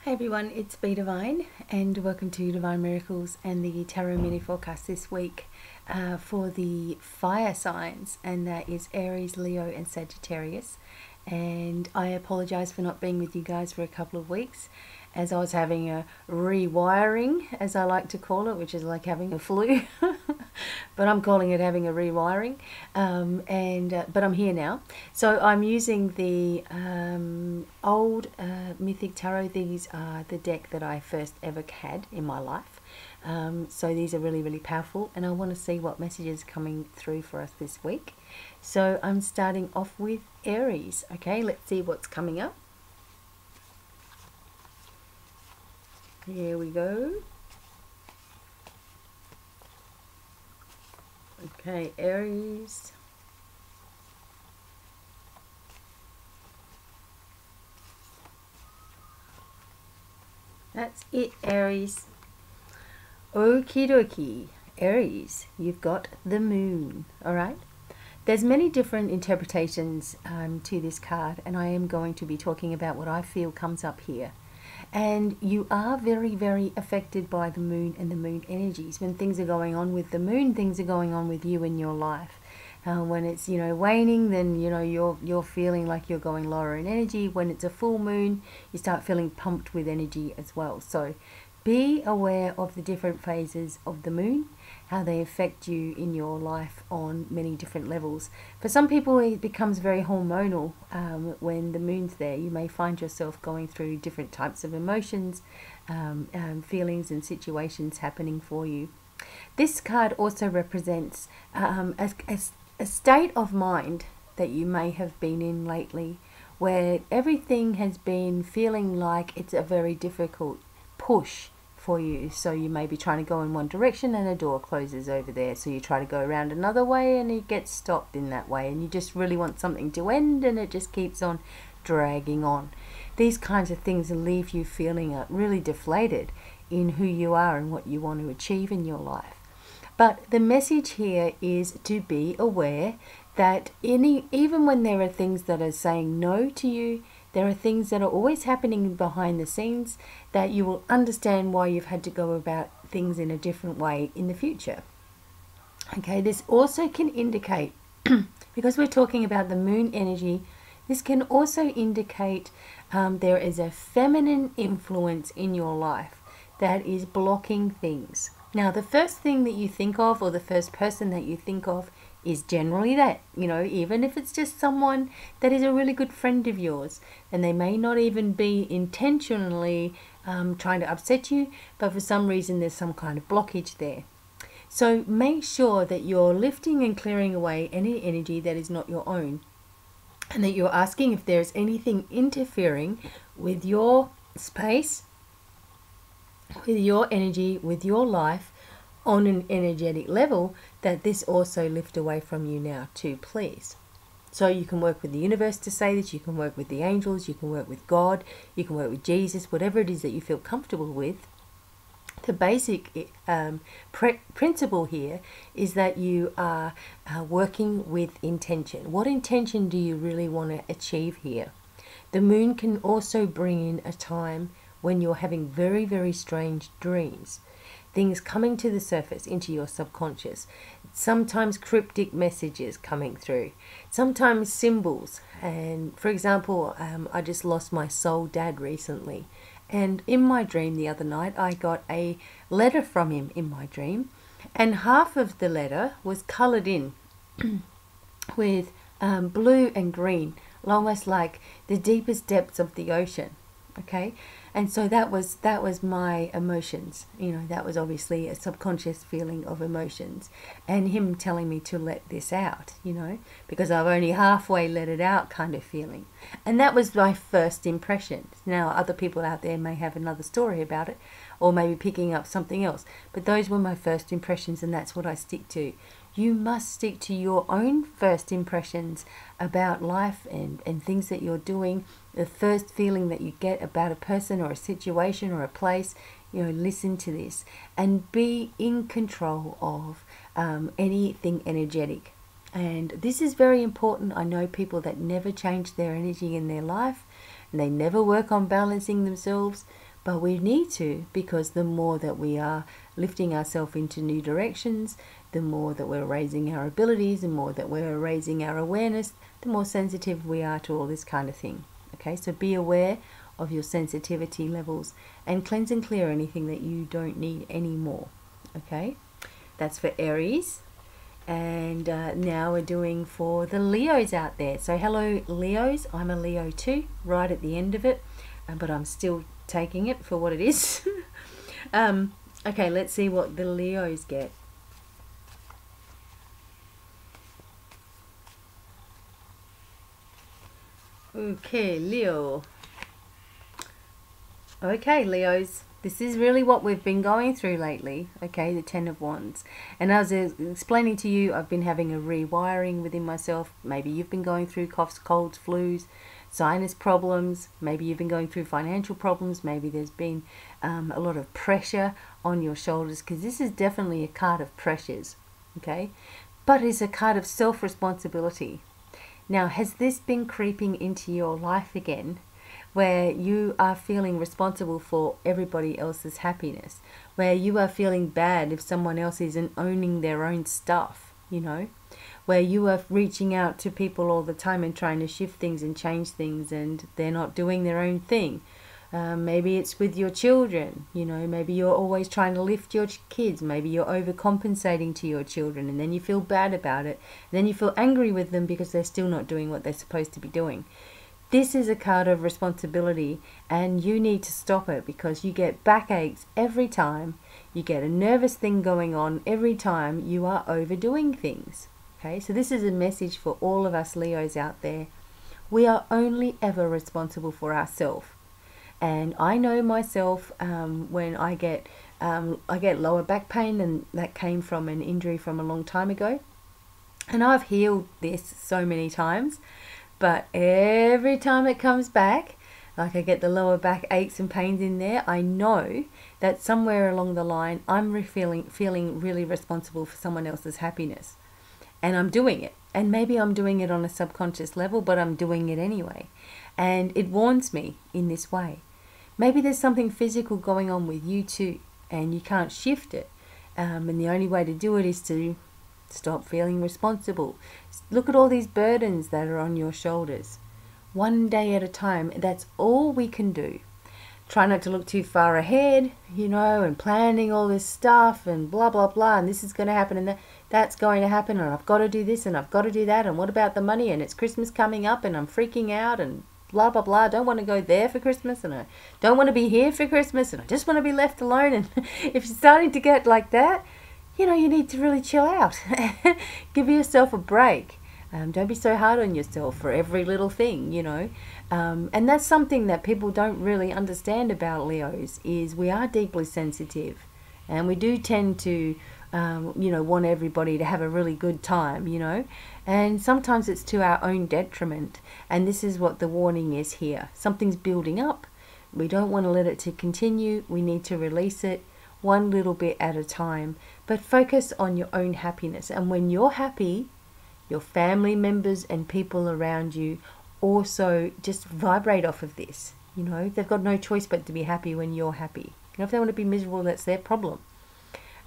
Hey everyone, it's BDevine and welcome to Divine Miracles and the Tarot Mini Forecast this week for the fire signs, and that is Aries, Leo and Sagittarius. And I apologize for not being with you guys for a couple of weeks, as I was having a rewiring, as I like to call it, which is like having a flu. But I'm calling it having a rewiring. But I'm here now. So I'm using the old Mythic Tarot. These are the deck that I first ever had in my life. So these are really, really powerful, and I want to see what messages are coming through for us this week. So I'm starting off with Aries. Okay, let's see what's coming up. Here we go. Okay, Aries. That's it, Aries. Okie dokie. Aries, you've got the moon. All right. There's many different interpretations to this card, and I am going to be talking about what I feel comes up here. And you are very, very affected by the moon and the moon energies. When things are going on with the moon, things are going on with you in your life. When it's, waning, then, you're feeling like you're going lower in energy. When it's a full moon, you start feeling pumped with energy as well. So be aware of the different phases of the moon, how they affect you in your life on many different levels. For some people, it becomes very hormonal when the moon's there. You may find yourself going through different types of emotions, feelings and situations happening for you. This card also represents a state of mind that you may have been in lately, where everything has been feeling like it's a very difficult push for you. So you may be trying to go in one direction and a door closes over there, so you try to go around another way and you get stopped in that way, and you just really want something to end and it just keeps on dragging on. These kinds of things leave you feeling really deflated in who you are and what you want to achieve in your life. But the message here is to be aware that even when there are things that are saying no to you, there are things that are always happening behind the scenes that you will understand why you've had to go about things in a different way in the future. Okay, this also can indicate, because we're talking about the moon energy, this can also indicate there is a feminine influence in your life that is blocking things. Now, the first thing that you think of, or the first person that you think of, is generally that, even if it's just someone that is a really good friend of yours, and they may not even be intentionally trying to upset you, but for some reason there's some kind of blockage there. So make sure that you're lifting and clearing away any energy that is not your own, and that you're asking if there's anything interfering with your space, with your energy, with your life on an energetic level, that this also lift away from you now too, please. So you can work with the universe to say this, you can work with the angels, you can work with God, you can work with Jesus, whatever it is that you feel comfortable with. The basic principle here is that you are working with intention. What intention do you really want to achieve here? The moon can also bring in a time when you're having very, very strange dreams. Things coming to the surface into your subconscious. Sometimes cryptic messages coming through. Sometimes symbols. And for example, I just lost my soul dad recently. And in my dream the other night, I got a letter from him in my dream. And half of the letter was coloured in with blue and green, almost like the deepest depths of the ocean. Okay, and so that was my emotions. That was obviously a subconscious feeling of emotions, and him telling me to let this out, because I've only halfway let it out kind of feeling. And that was my first impression. Now other people out there may have another story about it, or maybe picking up something else, but those were my first impressions, and that's what I stick to. You must stick to your own first impressions about life and things that you're doing. The first feeling that you get about a person or a situation or a place, listen to this and be in control of anything energetic. And this is very important. I know people that never change their energy in their life, and they never work on balancing themselves, But we need to, because the more that we are lifting ourselves into new directions, the more that we're raising our abilities, the more that we're raising our awareness, the more sensitive we are to all this kind of thing. Okay, so be aware of your sensitivity levels and cleanse and clear anything that you don't need anymore. Okay, that's for Aries. And now we're doing for the Leos out there. So hello Leos, I'm a Leo too, right at the end of it, but I'm still taking it for what it is. Okay, let's see what the Leos get. Okay, Leo. Okay, Leos, this is really what we've been going through lately. Okay, the Ten of Wands. And as I was explaining to you, I've been having a rewiring within myself. Maybe you've been going through coughs, colds, flus, sinus problems. Maybe you've been going through financial problems. Maybe there's been a lot of pressure on your shoulders, because this is definitely a card of pressures. Okay, but it's a card of self-responsibility. Now, has this been creeping into your life again, where you are feeling responsible for everybody else's happiness, where you are feeling bad if someone else isn't owning their own stuff, you know, where you are reaching out to people all the time and trying to shift things and change things, and they're not doing their own thing. Maybe it's with your children, you know, maybe you're always trying to lift your kids, maybe you're overcompensating to your children, and then you feel bad about it, and then you feel angry with them because they're still not doing what they're supposed to be doing. This is a card of responsibility, and you need to stop it, because you get backaches every time, you get a nervous thing going on every time you are overdoing things. Okay, so this is a message for all of us Leos out there. We are only ever responsible for ourselves. And I know myself, when I get lower back pain, and that came from an injury from a long time ago. And I've healed this so many times, but every time it comes back, like I get the lower back aches and pains in there, I know that somewhere along the line I'm feeling really responsible for someone else's happiness. And I'm doing it. And maybe I'm doing it on a subconscious level, but I'm doing it anyway. And it warns me in this way. Maybe there's something physical going on with you too, and you can't shift it. And the only way to do it is to stop feeling responsible. Look at all these burdens that are on your shoulders. One day at a time, that's all we can do. Try not to look too far ahead, you know, and planning all this stuff and blah, blah, blah, and this is going to happen and that's going to happen, and I've got to do this and I've got to do that, and what about the money, and it's Christmas coming up and I'm freaking out and blah, blah, blah. I don't want to go there for Christmas, and I don't want to be here for Christmas, and I just want to be left alone. And if you're starting to get like that, you know, you need to really chill out. Give yourself a break. Don't be so hard on yourself for every little thing, you know. And that's something that people don't really understand about Leos, is we are deeply sensitive, and we do tend to you know, want everybody to have a really good time, you know, and sometimes it's to our own detriment. And this is what the warning is here. Something's building up. We don't want to let it to continue. We need to release it one little bit at a time, but focus on your own happiness. And when you're happy, your family members and people around you also just vibrate off of this. You know, they've got no choice but to be happy when you're happy. You know, if they want to be miserable, that's their problem.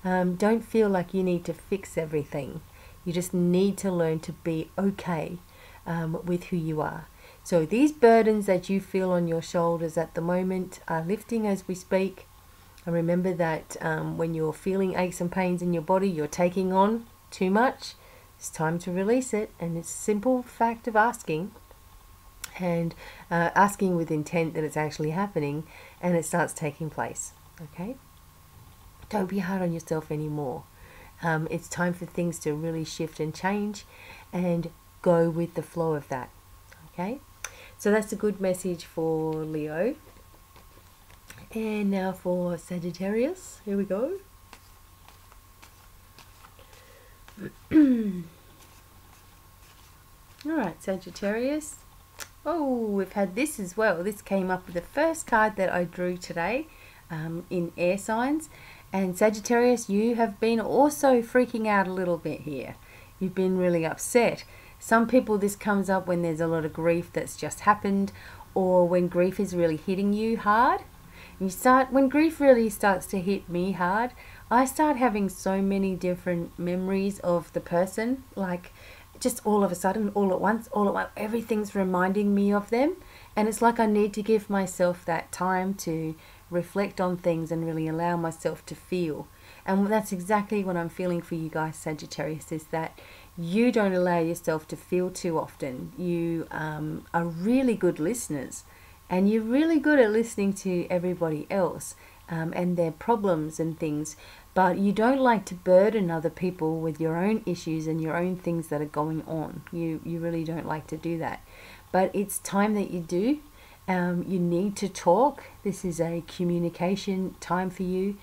Don't feel like you need to fix everything. You just need to learn to be okay with who you are. So these burdens that you feel on your shoulders at the moment are lifting as we speak. And remember that when you're feeling aches and pains in your body, you're taking on too much. It's time to release it. And it's a simple fact of asking, and asking with intent that it's actually happening, and it starts taking place. Okay? Don't be hard on yourself anymore. It's time for things to really shift and change, and go with the flow of that. Okay? So that's a good message for Leo. And now for Sagittarius. Here we go. Alright, Sagittarius. Oh, we've had this as well. This came up with the first card that I drew today in air signs. And Sagittarius, you have been also freaking out a little bit here. You've been really upset. Some people, this comes up when there's a lot of grief that's just happened, or when grief is really hitting you hard. You start, when grief really starts to hit me hard, I start having so many different memories of the person, like just all of a sudden, all at once, everything's reminding me of them. And it's like I need to give myself that time to reflect on things and really allow myself to feel. And that's exactly what I'm feeling for you guys, Sagittarius, is that you don't allow yourself to feel too often. You are really good listeners, and you're really good at listening to everybody else and their problems and things, but you don't like to burden other people with your own issues and your own things that are going on. You really don't like to do that. But it's time that you do. You need to talk. This is a communication time for you.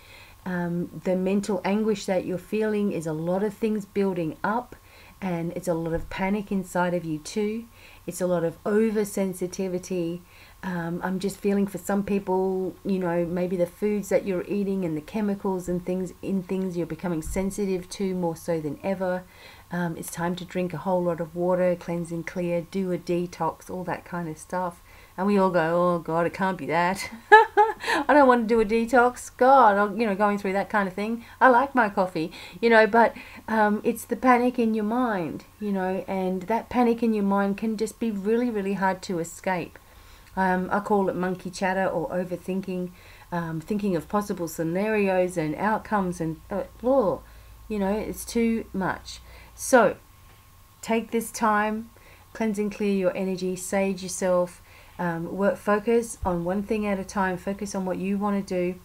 The mental anguish that you're feeling is a lot of things building up, and it's a lot of panic inside of you too. It's a lot of oversensitivity. I'm just feeling for some people, you know, maybe the foods that you're eating and the chemicals and things you're becoming sensitive to more so than ever. It's time to drink a whole lot of water, cleanse and clear, do a detox, all that kind of stuff. And we all go, oh God, it can't be that. I don't want to do a detox. God, I'm, you know, going through that kind of thing. I like my coffee, you know, but it's the panic in your mind, you know, and that panic in your mind can just be really, really hard to escape. I call it monkey chatter or overthinking, thinking of possible scenarios and outcomes, and you know, it's too much. So take this time, cleanse and clear your energy, sage yourself, focus on one thing at a time, focus on what you want to do.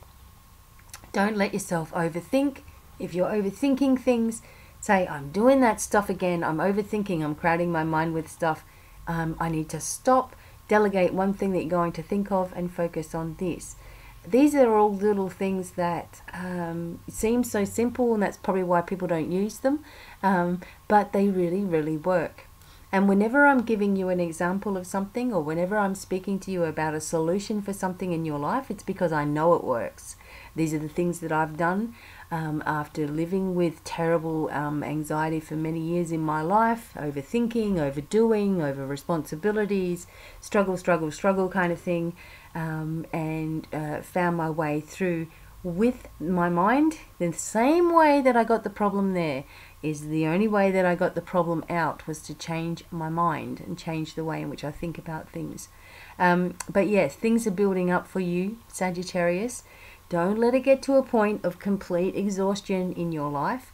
Don't let yourself overthink. If you're overthinking things, say, I'm doing that stuff again, I'm overthinking, I'm crowding my mind with stuff, I need to stop. Delegate one thing that you're going to think of and focus on this. These are all little things that seem so simple, and that's probably why people don't use them, but they really, really work. And whenever I'm giving you an example of something, or whenever I'm speaking to you about a solution for something in your life, it's because I know it works. These are the things that I've done after living with terrible anxiety for many years in my life, overthinking, overdoing, over responsibilities, struggle kind of thing, and found my way through with my mind. The same way that I got the problem there is the only way that I got the problem out, was to change my mind and change the way in which I think about things. But yes, things are building up for you, Sagittarius. Don't let it get to a point of complete exhaustion in your life.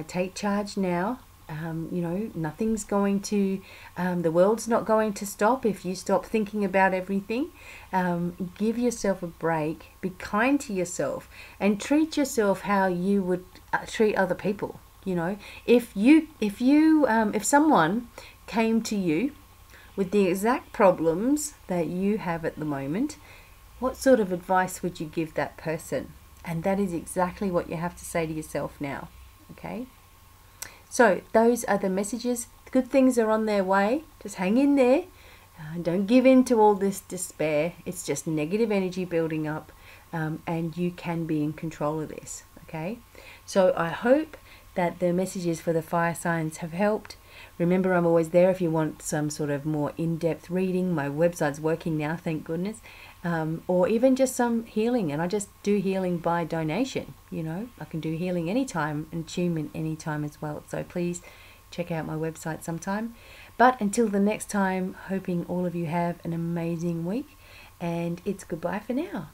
Take charge now. You know, nothing's going to, the world's not going to stop if you stop thinking about everything. Give yourself a break, be kind to yourself, and treat yourself how you would treat other people. You know, if someone came to you with the exact problems that you have at the moment, what sort of advice would you give that person? And that is exactly what you have to say to yourself now. Okay? So those are the messages. Good things are on their way. Just hang in there. Don't give in to all this despair. It's just negative energy building up, and you can be in control of this. Okay? So I hope that the messages for the fire signs have helped. Remember, I'm always there if you want some sort of more in-depth reading. My website's working now, thank goodness. Or even just some healing, and I just do healing by donation. You know, I can do healing anytime and attunement anytime as well. So please check out my website sometime. But until the next time, hoping all of you have an amazing week, and it's goodbye for now.